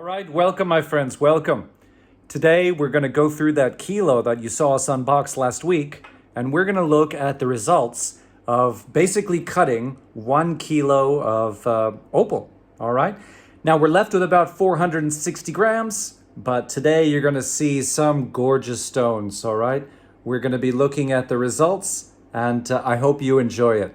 right, welcome my friends, welcome. Today we're going to go through that kilo that you saw us unbox last week, and we're going to look at the results of basically cutting 1 kilo of opal. All right, now we're left with about 460 grams, but today you're going to see some gorgeous stones. All right, we're going to be looking at the results, and I hope you enjoy it.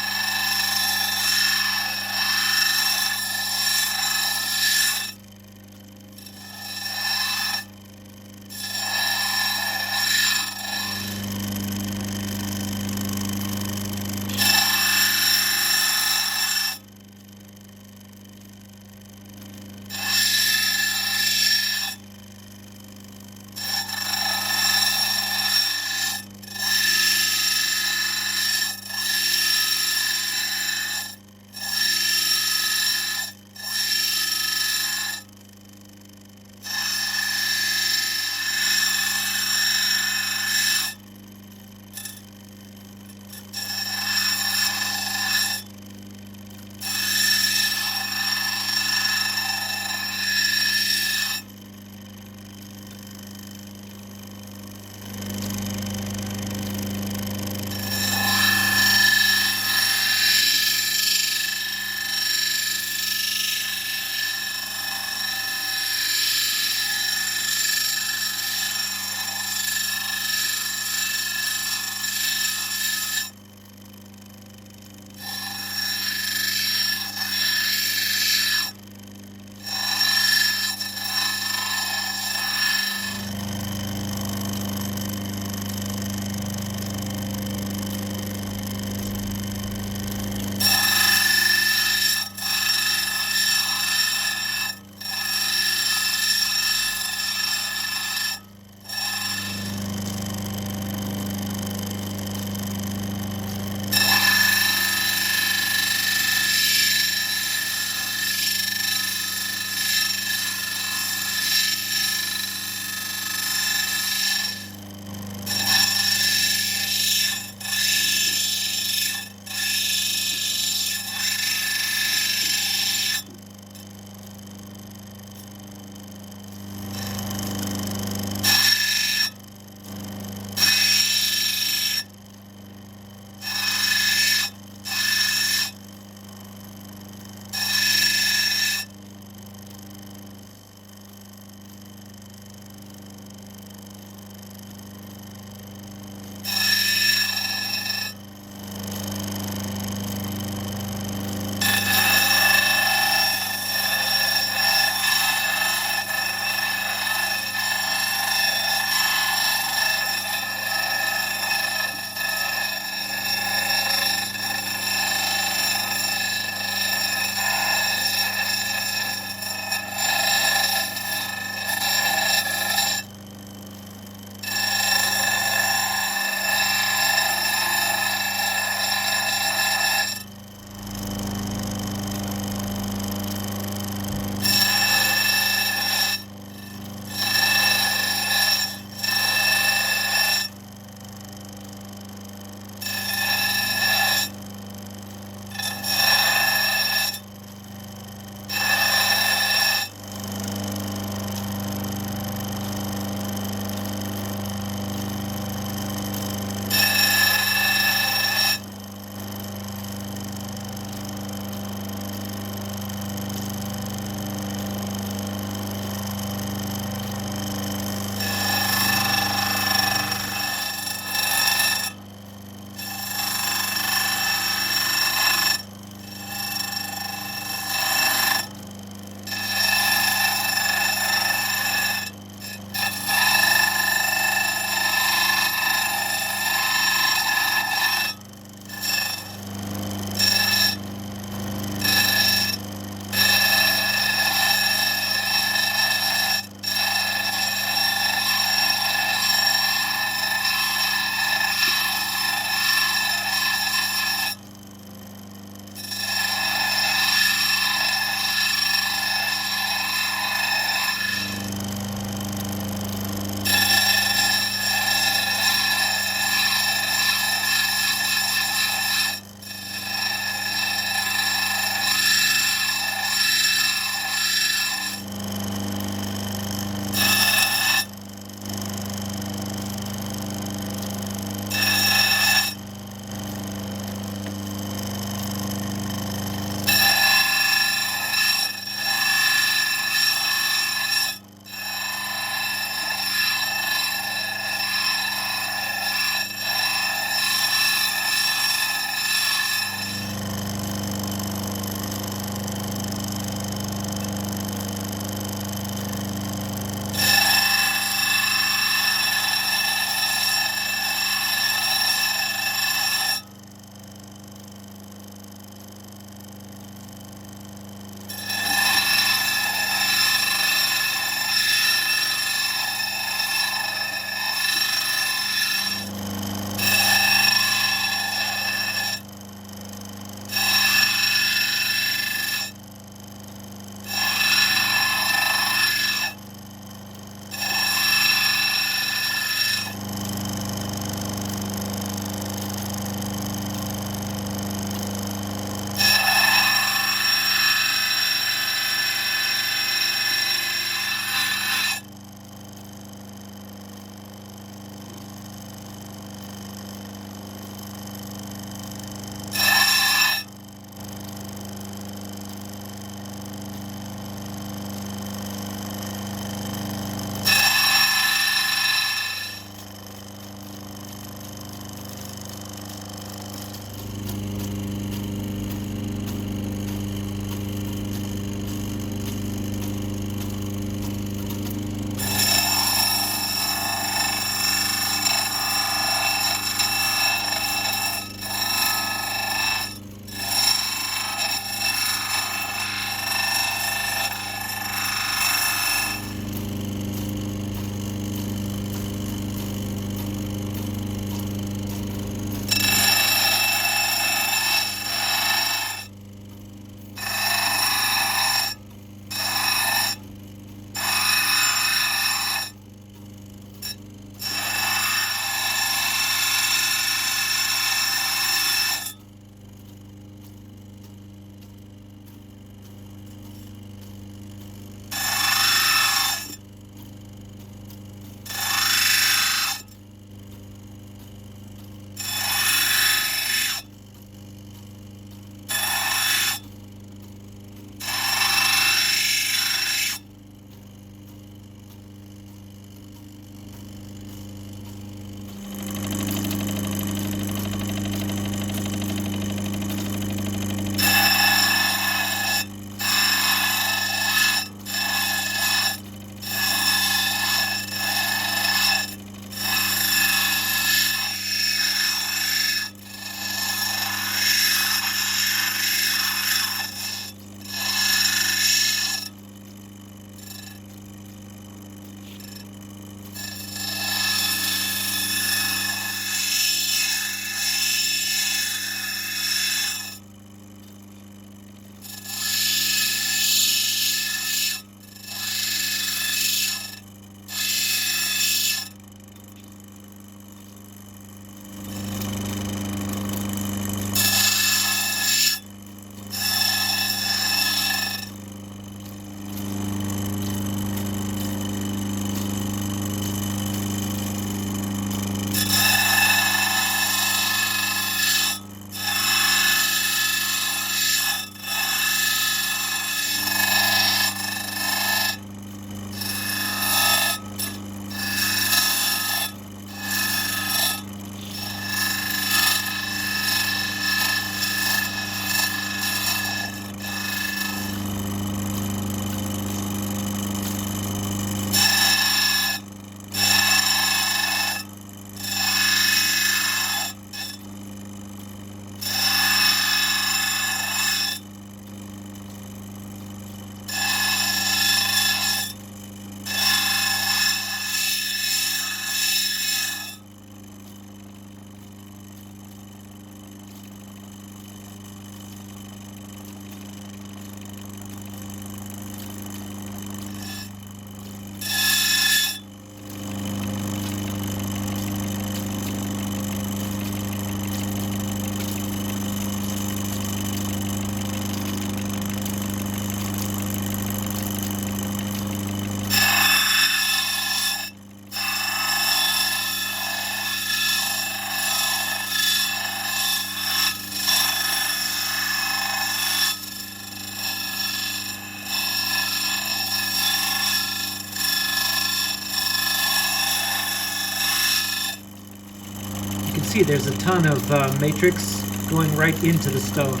can see there's a ton of matrix going right into the stone.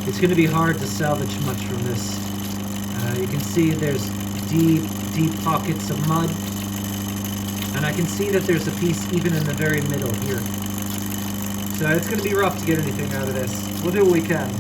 It's going to be hard to salvage much from this. You can see there's deep pockets of mud. And I can see that there's a piece even in the very middle here. So it's going to be rough to get anything out of this. We'll do what we can.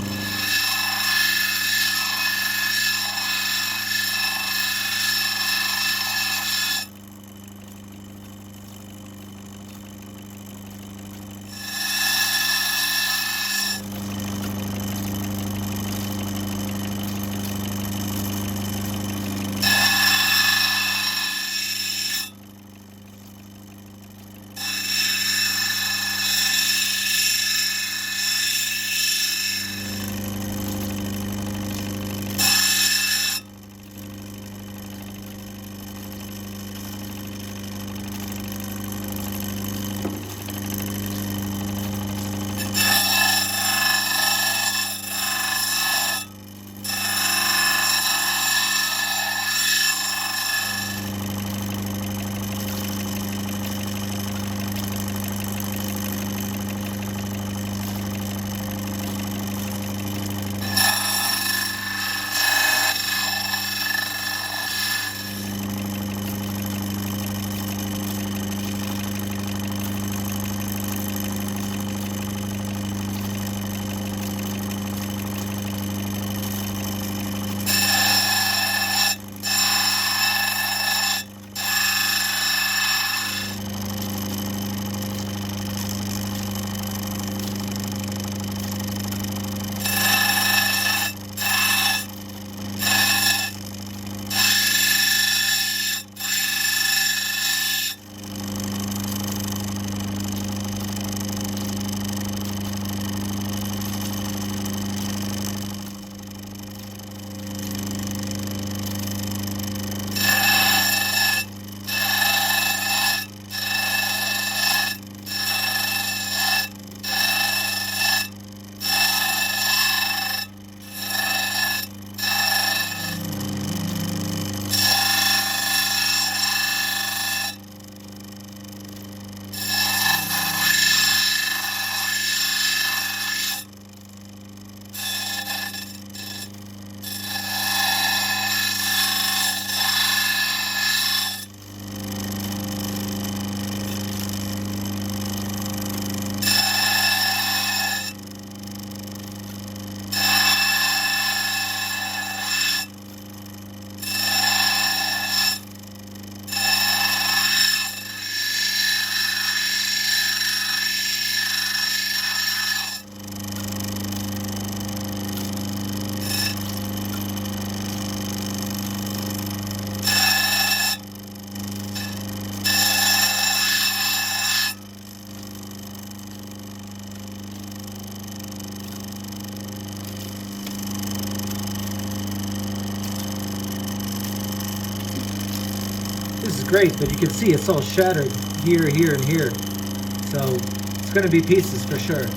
This is great, but you can see it's all shattered here, here, and here. So it's going to be pieces for sure.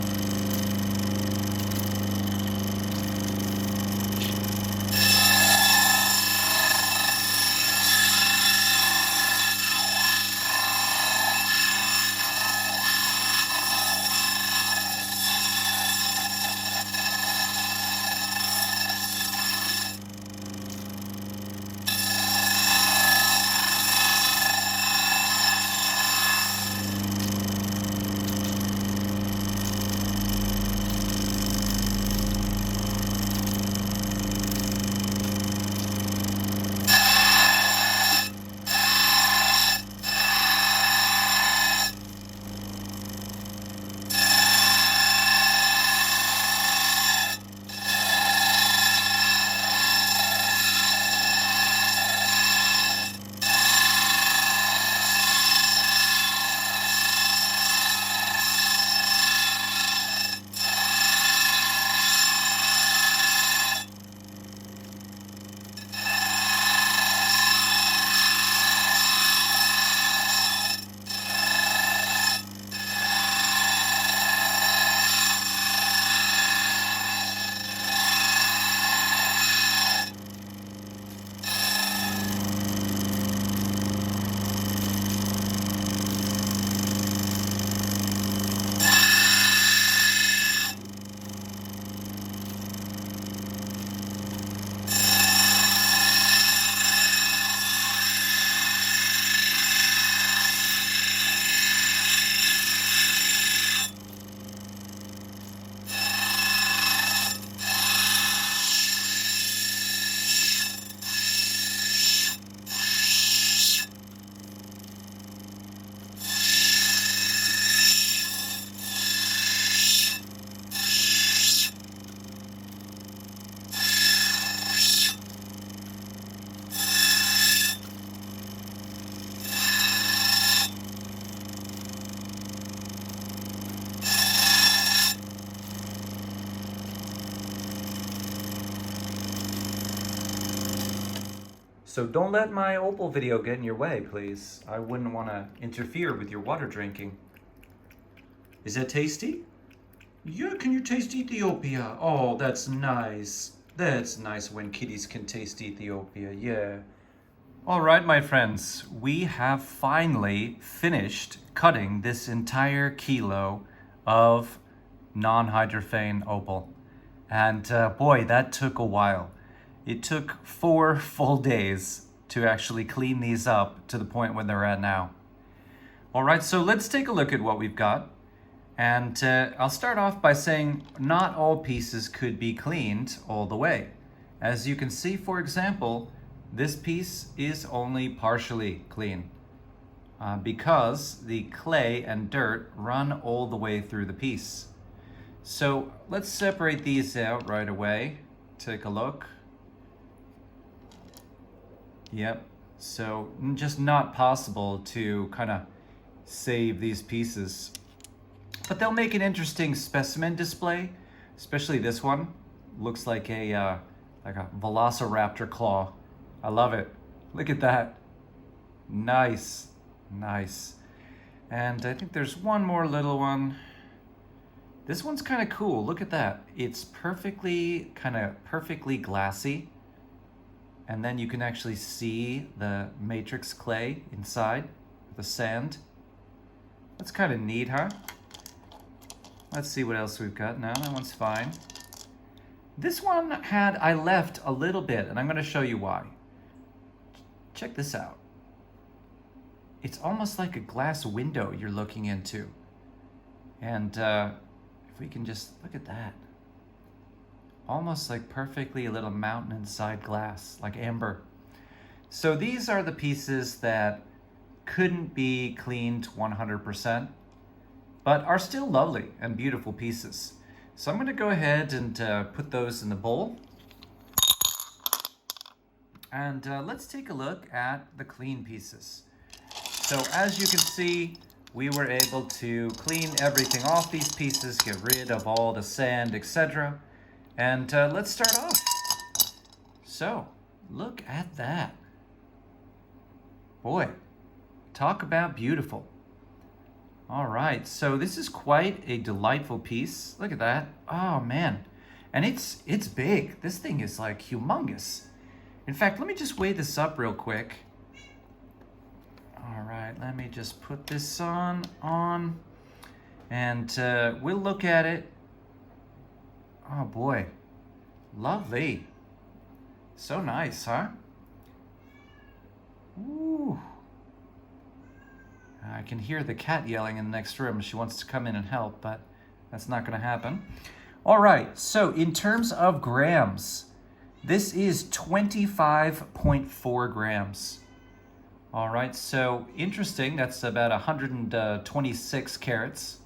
So don't let my opal video get in your way, please. I wouldn't want to interfere with your water drinking. Is that tasty? Yeah, can you taste Ethiopia? Oh, that's nice. That's nice when kitties can taste Ethiopia, yeah. All right, my friends, we have finally finished cutting this entire kilo of non-hydrophane opal. And boy, that took a while. It took 4 full days to actually clean these up to the point where they're at now. All right, so let's take a look at what we've got. And I'll start off by saying not all pieces could be cleaned all the way. As you can see, for example, this piece is only partially clean because the clay and dirt run all the way through the piece. So let's separate these out right away. Take a look. Yep, so just not possible to kind of save these pieces. But they'll make an interesting specimen display, especially this one. Looks like a velociraptor claw. I love it. Look at that. Nice, nice. And I think there's one more little one. This one's kind of cool. Look at that. It's perfectly glassy. And then you can actually see the matrix clay inside, the sand. That's kind of neat, huh? Let's see what else we've got. No, that one's fine. This one I left a little bit, and I'm gonna show you why. Check this out. It's almost like a glass window you're looking into. And if we can just look at that. Almost like perfectly a little mountain inside glass, like amber. So these are the pieces that couldn't be cleaned 100%, but are still lovely and beautiful pieces. So I'm gonna go ahead and put those in the bowl. And let's take a look at the clean pieces. So as you can see, we were able to clean everything off these pieces, get rid of all the sand, etc. And let's start off. So, look at that. Boy, talk about beautiful. All right, so this is quite a delightful piece. Look at that. Oh man, and it's big. This thing is like humongous. In fact, let me just weigh this up real quick. All right, let me just put this on, and we'll look at it. Oh boy, lovely. So nice, huh? Ooh. I can hear the cat yelling in the next room. She wants to come in and help, but that's not gonna happen. All right, so in terms of grams, this is 25.4 grams. All right, so interesting, that's about 126 carats.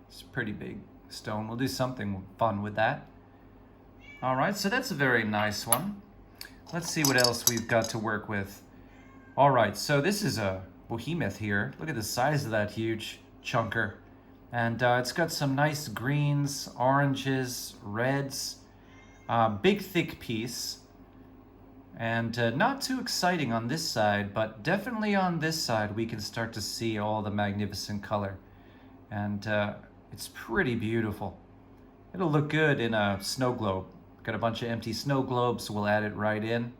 It's a pretty big stone. We'll do something fun with that. All right, so that's a very nice one. Let's see what else we've got to work with. All right, so this is a behemoth here. Look at the size of that huge chunker. And it's got some nice greens, oranges, reds. Big, thick piece. And not too exciting on this side, but definitely on this side we can start to see all the magnificent color. And it's pretty beautiful. It'll look good in a snow globe. Got a bunch of empty snow globes, so we'll add it right in.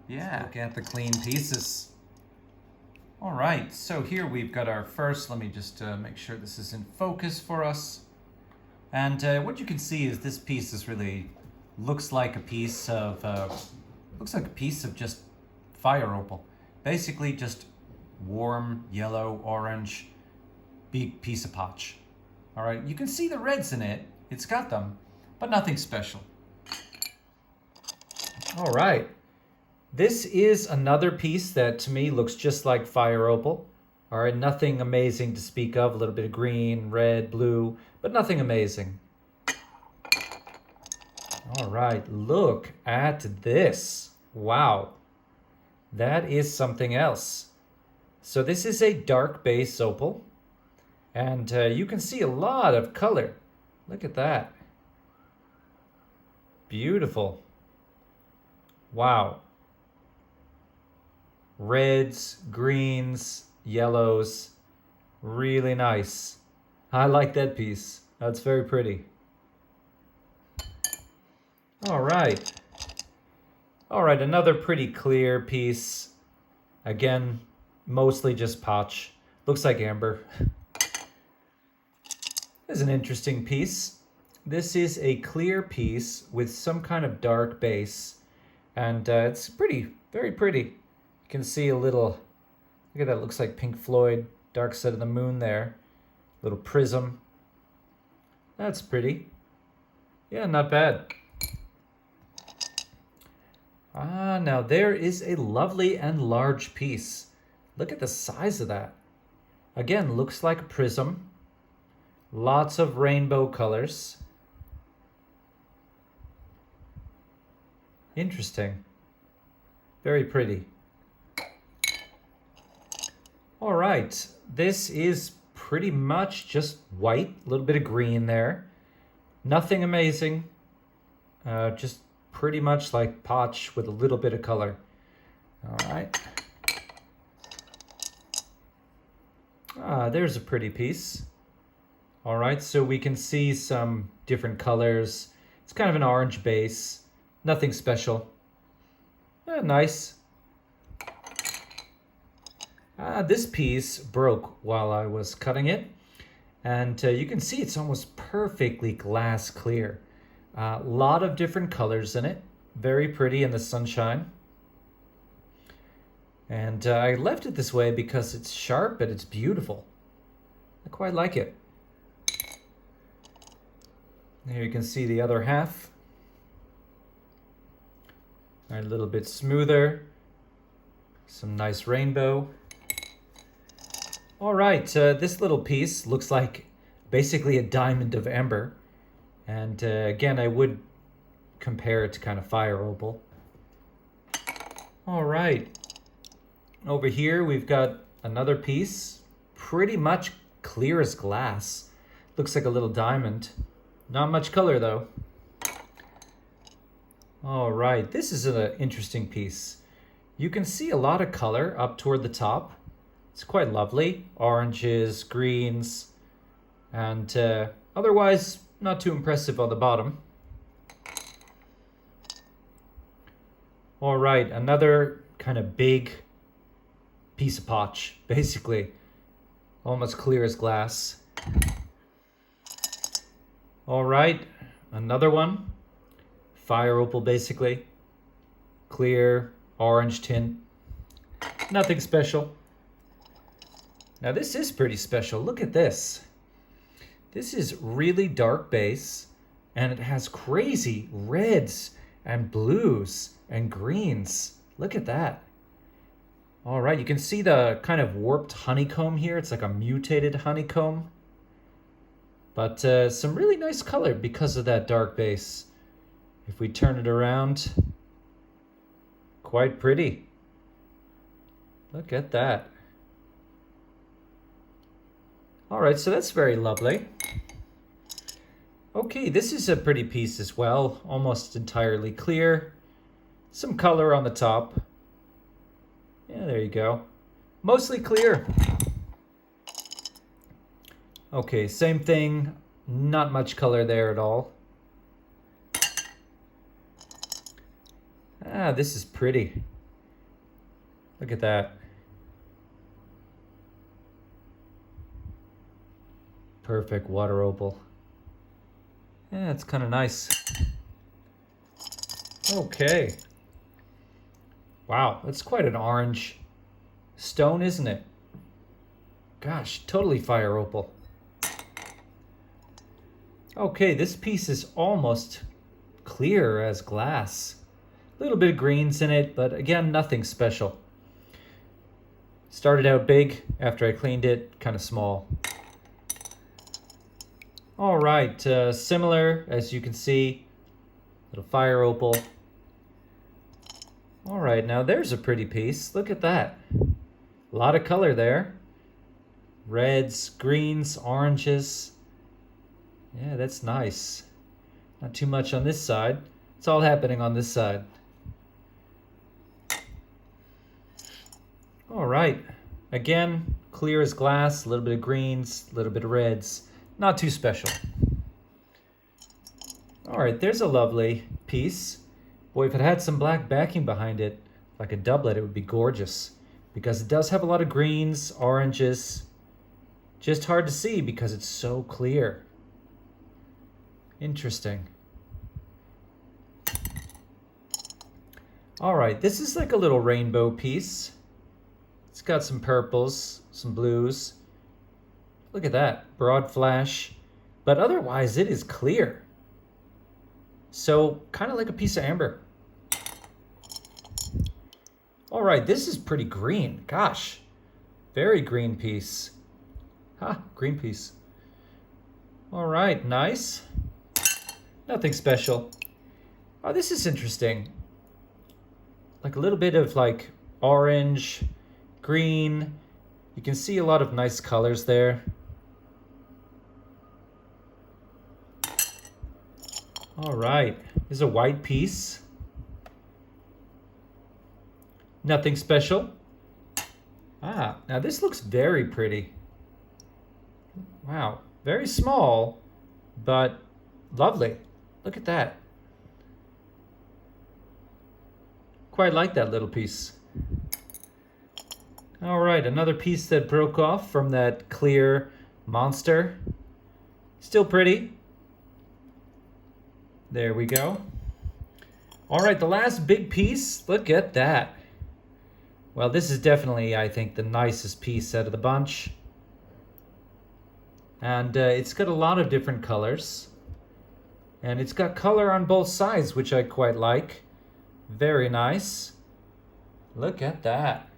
Yeah, look at the clean pieces. All right, so here we've got our first, let me just make sure this is in focus for us. And what you can see is this piece is really, looks like a piece of just fire opal. Basically just warm, yellow, orange, big piece of potch. All right, you can see the reds in it. It's got them, but nothing special. All right. This is another piece that to me looks just like fire opal. All right, nothing amazing to speak of. A little bit of green, red, blue, but nothing amazing. All right, look at this. Wow, that is something else. So this is a dark base opal, and you can see a lot of color. Look at that. Beautiful. Wow. Reds, greens, yellows. Really nice. I like that piece. That's very pretty. All right. All right, another pretty clear piece. Again, mostly just potch. Looks like amber. This is an interesting piece. This is a clear piece with some kind of dark base. And it's pretty, very pretty. You can see a little, look at that, looks like Pink Floyd, Dark Side of the Moon there. Little prism. That's pretty. Yeah, not bad. Now there is a lovely and large piece. Look at the size of that. Again, looks like a prism. Lots of rainbow colors. Interesting. Very pretty. All right, this is pretty much just white, a little bit of green there. Nothing amazing. Just pretty much like potch with a little bit of color. All right. There's a pretty piece. All right, so we can see some different colors. It's kind of an orange base. Nothing special. Nice. This piece broke while I was cutting it. And you can see it's almost perfectly glass clear. A lot of different colors in it. Very pretty in the sunshine. And I left it this way because it's sharp and it's beautiful. I quite like it. Here you can see the other half. A little bit smoother. Some nice rainbow. All right, this little piece looks like basically a diamond of amber. And again, I would compare it to kind of fire opal. All right. Over here, we've got another piece, pretty much clear as glass. Looks like a little diamond. Not much color though. All right, this is an interesting piece. You can see a lot of color up toward the top. It's quite lovely. Oranges, greens, and otherwise not too impressive on the bottom. All right, another kind of big piece of potch, basically. Almost clear as glass. All right, another one. Fire opal, basically. Clear, orange tint. Nothing special. Now this is pretty special. Look at this. This is really dark base, and it has crazy reds and blues and greens. Look at that. All right, you can see the kind of warped honeycomb here. It's like a mutated honeycomb. But some really nice color because of that dark base. If we turn it around, quite pretty. Look at that. All right, so that's very lovely. Okay, this is a pretty piece as well, almost entirely clear. Some color on the top. Yeah, there you go. Mostly clear. Okay, same thing. Not much color there at all. This is pretty. Look at that. Perfect water opal. Yeah, it's kind of nice. Okay. Wow, that's quite an orange stone, isn't it? Gosh, totally fire opal. Okay, this piece is almost clear as glass. A little bit of greens in it, but again, nothing special. Started out big, after I cleaned it, kind of small. All right, similar, as you can see, little fire opal. All right, now there's a pretty piece. Look at that. A lot of color there. Reds, greens, oranges. Yeah, that's nice. Not too much on this side. It's all happening on this side. right. Again, clear as glass, a little bit of greens, a little bit of reds. Not too special. All right, there's a lovely piece. Boy, if it had some black backing behind it, like a doublet, it would be gorgeous. Because it does have a lot of greens, oranges. Just hard to see because it's so clear. Interesting. All right, this is like a little rainbow piece. It's got some purples, some blues. Look at that, broad flash. But otherwise, it is clear. So, kind of like a piece of amber. All right, this is pretty green. Gosh, very green piece. Green piece. All right, nice. Nothing special. Oh, this is interesting. Like a little bit of like orange, green. You can see a lot of nice colors there. All right, here's a white piece. Nothing special. Now this looks very pretty. Wow, very small, but lovely. Look at that. Quite like that little piece. All right, another piece that broke off from that clear monster. Still pretty. There we go. All right, the last big piece. Look at that. Well, this is definitely, I think, the nicest piece out of the bunch. And it's got a lot of different colors. And it's got color on both sides, which I quite like. Very nice. Look at that.